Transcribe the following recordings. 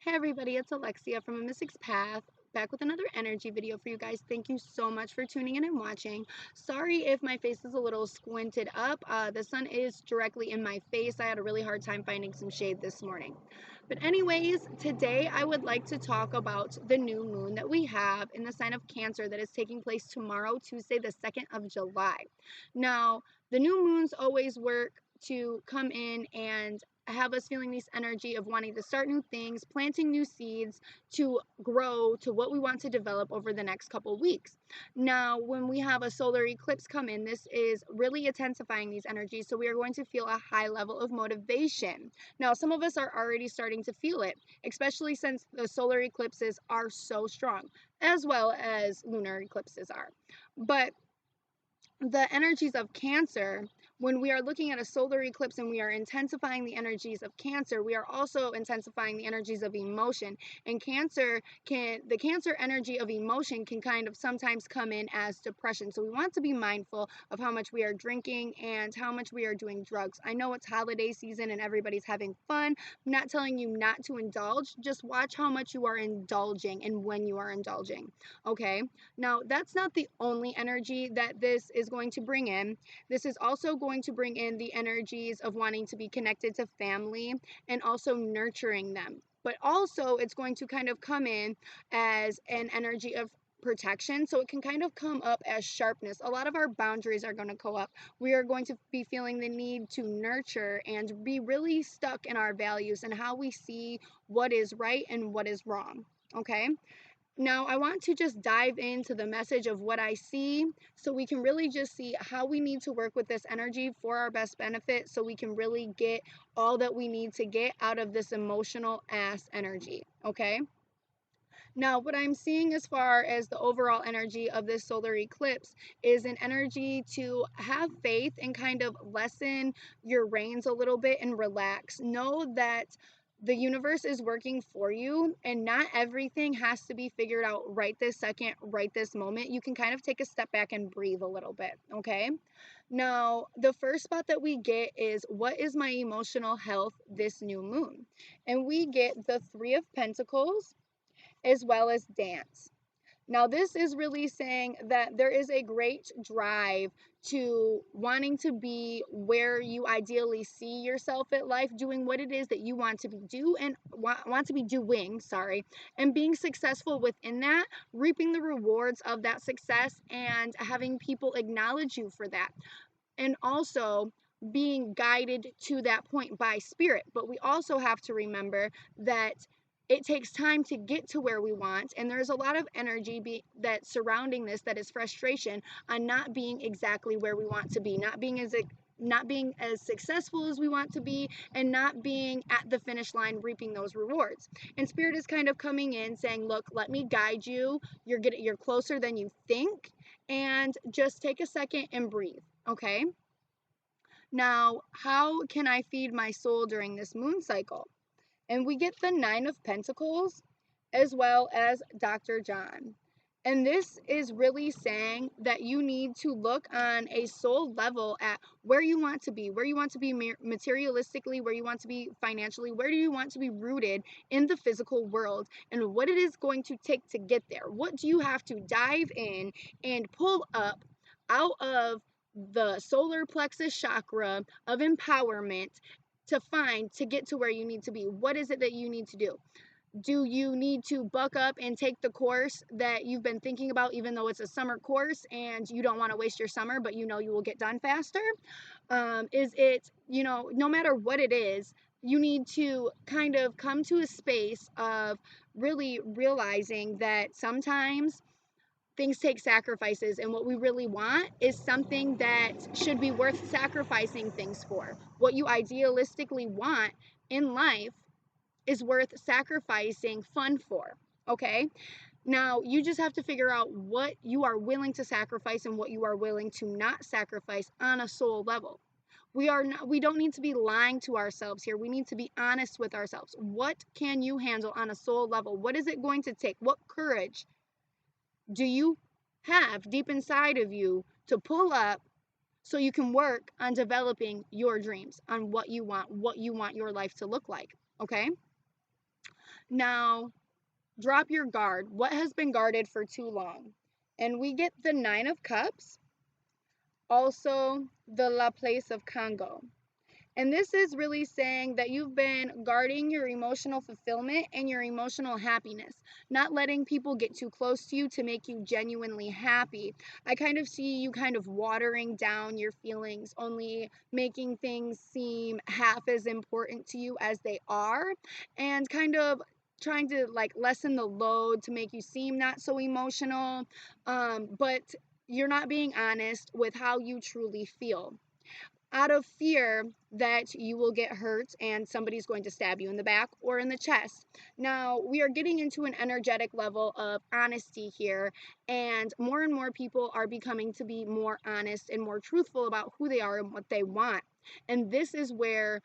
Hey everybody, it's Alexia from A Mystic's Path, back with another energy video for you guys. Thank you so much for tuning in and watching. Sorry if my face is a little squinted up. The sun is directly in my face. I had a really hard time finding some shade this morning. But anyways, today I would like to talk about the new moon that we have in the sign of Cancer that is taking place tomorrow, Tuesday, the 2nd of July. Now, the new moons always work to come in and have us feeling this energy of wanting to start new things, planting new seeds to grow to what we want to develop over the next couple weeks. Now, when we have a solar eclipse come in, this is really intensifying these energies, so we are going to feel a high level of motivation. Now, some of us are already starting to feel it, especially since the solar eclipses are so strong, as well as lunar eclipses are. But the energies of Cancer, when we are looking at a solar eclipse and we are intensifying the energies of Cancer, we are also intensifying the energies of emotion. And the Cancer energy of emotion can kind of sometimes come in as depression. So we want to be mindful of how much we are drinking and how much we are doing drugs. I know it's holiday season and everybody's having fun. I'm not telling you not to indulge. Just watch how much you are indulging and when you are indulging. Okay? Now, that's not the only energy that this is going to bring in. This is also going to bring in the energies of wanting to be connected to family and also nurturing them. But also, it's going to kind of come in as an energy of protection. So it can kind of come up as sharpness. A lot of our boundaries are going to go up. We are going to be feeling the need to nurture and be really stuck in our values and how we see what is right and what is wrong. Okay? Now, I want to just dive into the message of what I see so we can really just see how we need to work with this energy for our best benefit so we can really get all that we need to get out of this emotional ass energy, okay? Now, what I'm seeing as far as the overall energy of this solar eclipse is an energy to have faith and kind of lessen your reins a little bit and relax. Know that the universe is working for you and not everything has to be figured out right this second, right this moment. You can kind of take a step back and breathe a little bit, okay? Now, the first spot that we get is what is my emotional health this new moon? And we get the 3 of Pentacles as well as dance. Now, this is really saying that there is a great drive to wanting to be where you ideally see yourself at life, doing what it is that you want to be want to be doing, and being successful within that, reaping the rewards of that success and having people acknowledge you for that. And also being guided to that point by spirit. But we also have to remember that it takes time to get to where we want, and there's a lot of energy that's surrounding this that is frustration on not being exactly where we want to be, not being as successful as we want to be, and not being at the finish line reaping those rewards. And spirit is kind of coming in saying, look, let me guide you. You're closer than you think, and just take a second and breathe. Okay? Now, how can I feed my soul during this moon cycle? And we get the 9 of Pentacles as well as Dr. John. And this is really saying that you need to look on a soul level at where you want to be materialistically, where you want to be financially, where do you want to be rooted in the physical world, and what it is going to take to get there. What do you have to dive in and pull up out of the solar plexus chakra of empowerment to get to where you need to be? What is it that you need to do? Do you need to buck up and take the course that you've been thinking about, even though it's a summer course and you don't want to waste your summer, but you know you will get done faster? Is it, no matter what it is, you need to kind of come to a space of really realizing that sometimes things take sacrifices, and what we really want is something that should be worth sacrificing things for. What you idealistically want in life is worth sacrificing fun for. Okay? Now, you just have to figure out what you are willing to sacrifice and what you are willing to not sacrifice on a soul level. We don't need to be lying to ourselves here. We need to be honest with ourselves. What can you handle on a soul level? What is it going to take? What courage do you have deep inside of you to pull up so you can work on developing your dreams, on what you want your life to look like? Okay? Now, drop your guard. What has been guarded for too long? And we get the Nine of Cups, also the La Place of Congo. And this is really saying that you've been guarding your emotional fulfillment and your emotional happiness, not letting people get too close to you to make you genuinely happy. I kind of see you kind of watering down your feelings, only making things seem half as important to you as they are, and kind of trying to like lessen the load to make you seem not so emotional. But you're not being honest with how you truly feel, out of fear that you will get hurt and somebody's going to stab you in the back or in the chest. Now, we are getting into an energetic level of honesty here, and more people are becoming to be more honest and more truthful about who they are and what they want. And this is where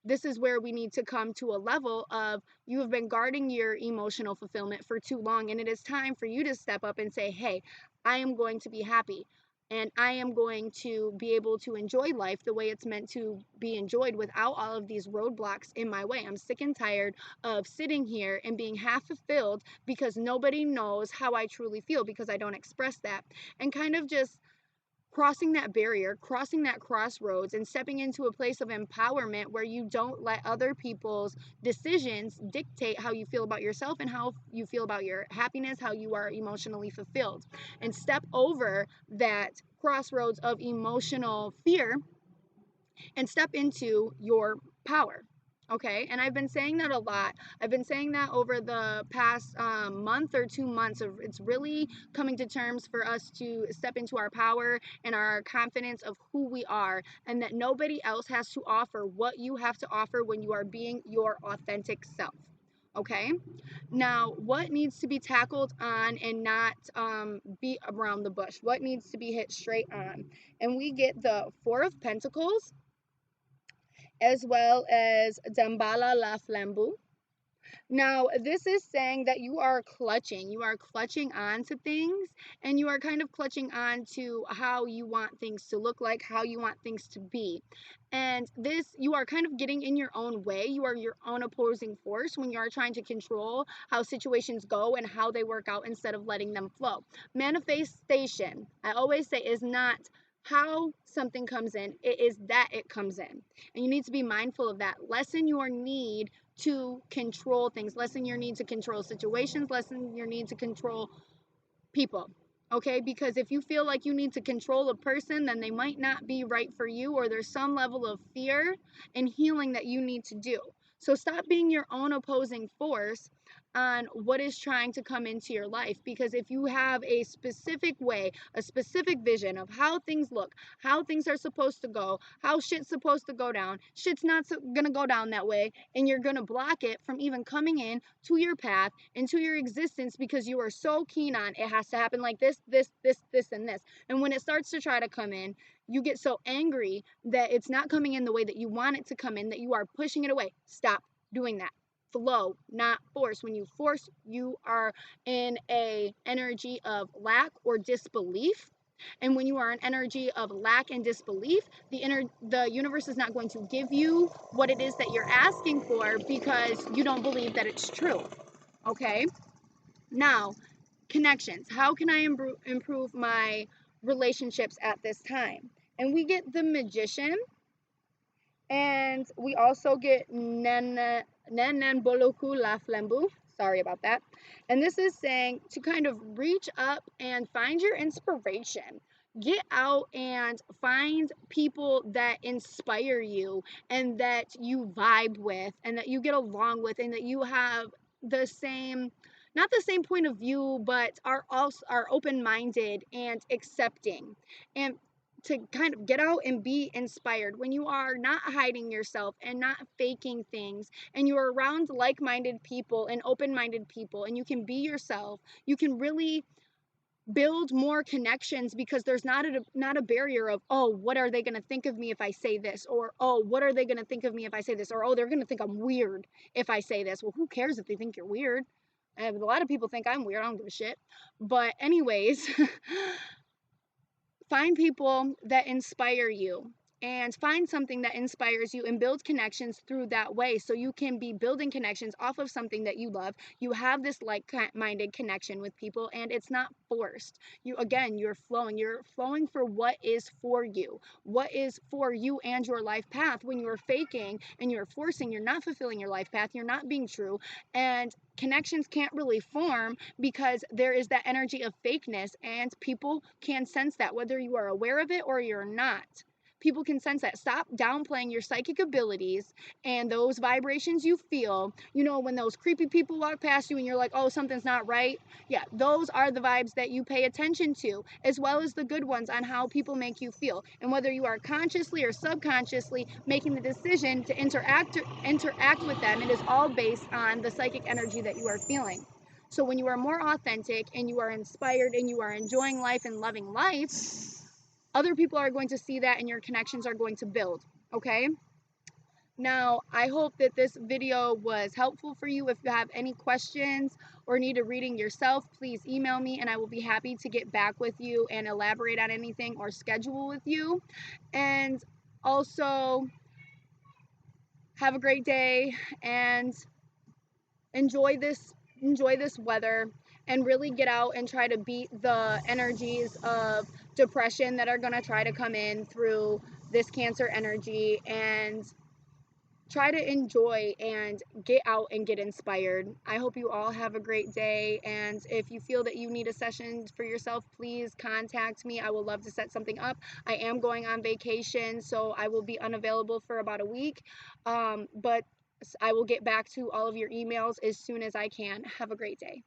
we need to come to a level of, you have been guarding your emotional fulfillment for too long, and it is time for you to step up and say, hey, I am going to be happy, and I am going to be able to enjoy life the way it's meant to be enjoyed without all of these roadblocks in my way. I'm sick and tired of sitting here and being half fulfilled because nobody knows how I truly feel because I don't express that. And kind of just crossing that barrier, crossing that crossroads, and stepping into a place of empowerment where you don't let other people's decisions dictate how you feel about yourself and how you feel about your happiness, how you are emotionally fulfilled. And step over that crossroads of emotional fear and step into your power. Okay, and I've been saying that a lot. I've been saying that over the past month or 2 months. Of it's really coming to terms for us to step into our power and our confidence of who we are, and that nobody else has to offer what you have to offer when you are being your authentic self. Okay, now what needs to be tackled on and not beat around the bush? What needs to be hit straight on? And we get the Four of Pentacles, as well as Dambala La Flambeau. Now, this is saying that you are clutching on to things, and you are kind of clutching on to how you want things to look like, how you want things to be. And this, you are kind of getting in your own way. You are your own opposing force when you are trying to control how situations go and how they work out instead of letting them flow. Manifestation, I always say, is not how something comes in, it is that it comes in. And you need to be mindful of that. Lessen your need to control things, lessen your need to control situations, lessen your need to control people. Okay, because if you feel like you need to control a person, then they might not be right for you, or there's some level of fear and healing that you need to do. So stop being your own opposing force on what is trying to come into your life, because if you have a specific way, a specific vision of how things look, how things are supposed to go, how shit's supposed to go down, shit's not gonna go down that way, and you're gonna block it from even coming in to your path, into your existence, because you are so keen on it has to happen like this, and this. And when it starts to try to come in, you get so angry that it's not coming in the way that you want it to come in, that you are pushing it away. Stop doing that. Flow, not force. When you force, you are in a energy of lack or disbelief. And when you are an energy of lack and disbelief, the universe is not going to give you what it is that you're asking for because you don't believe that it's true. Okay? Now, connections. How can I improve my relationships at this time? And we get the Magician, and we also get Nen Boloku La Flambeau. Sorry about that. And this is saying to kind of reach up and find your inspiration. Get out and find people that inspire you and that you vibe with and that you get along with and that you have the same, not the same point of view, but are open-minded and accepting. And to kind of get out and be inspired when you are not hiding yourself and not faking things, and you're around like-minded people and open-minded people, and you can be yourself, you can really build more connections, because there's not a barrier of, oh, what are they going to think of me if I say this, or oh, what are they going to think of me if I say this, or oh, they're going to think I'm weird if I say this. Well, who cares if they think you're weird? And a lot of people think I'm weird. I don't give a shit. But anyways, find people that inspire you. and find something that inspires you and build connections through that way, so you can be building connections off of something that you love. You have this like-minded connection with people, and it's not forced. You're flowing for what is for you, and your life path. When you're faking and you're forcing, you're not fulfilling your life path, you're not being true, and connections can't really form because there is that energy of fakeness, and people can sense that whether you are aware of it or you're not. People can sense that. Stop downplaying your psychic abilities and those vibrations you feel. You know, when those creepy people walk past you and you're like, oh, something's not right. Yeah, those are the vibes that you pay attention to, as well as the good ones on how people make you feel. And whether you are consciously or subconsciously making the decision to interact with them, it is all based on the psychic energy that you are feeling. So when you are more authentic and you are inspired and you are enjoying life and loving life, other people are going to see that and your connections are going to build, okay? Now, I hope that this video was helpful for you. If you have any questions or need a reading yourself, please email me and I will be happy to get back with you and elaborate on anything or schedule with you. And also, have a great day and enjoy this weather, and really get out and try to beat the energies of depression that are going to try to come in through this Cancer energy, and try to enjoy and get out and get inspired. I hope you all have a great day, and if you feel that you need a session for yourself, please contact me. I will love to set something up. I am going on vacation, so I will be unavailable for about a week, but I will get back to all of your emails as soon as I can. Have a great day.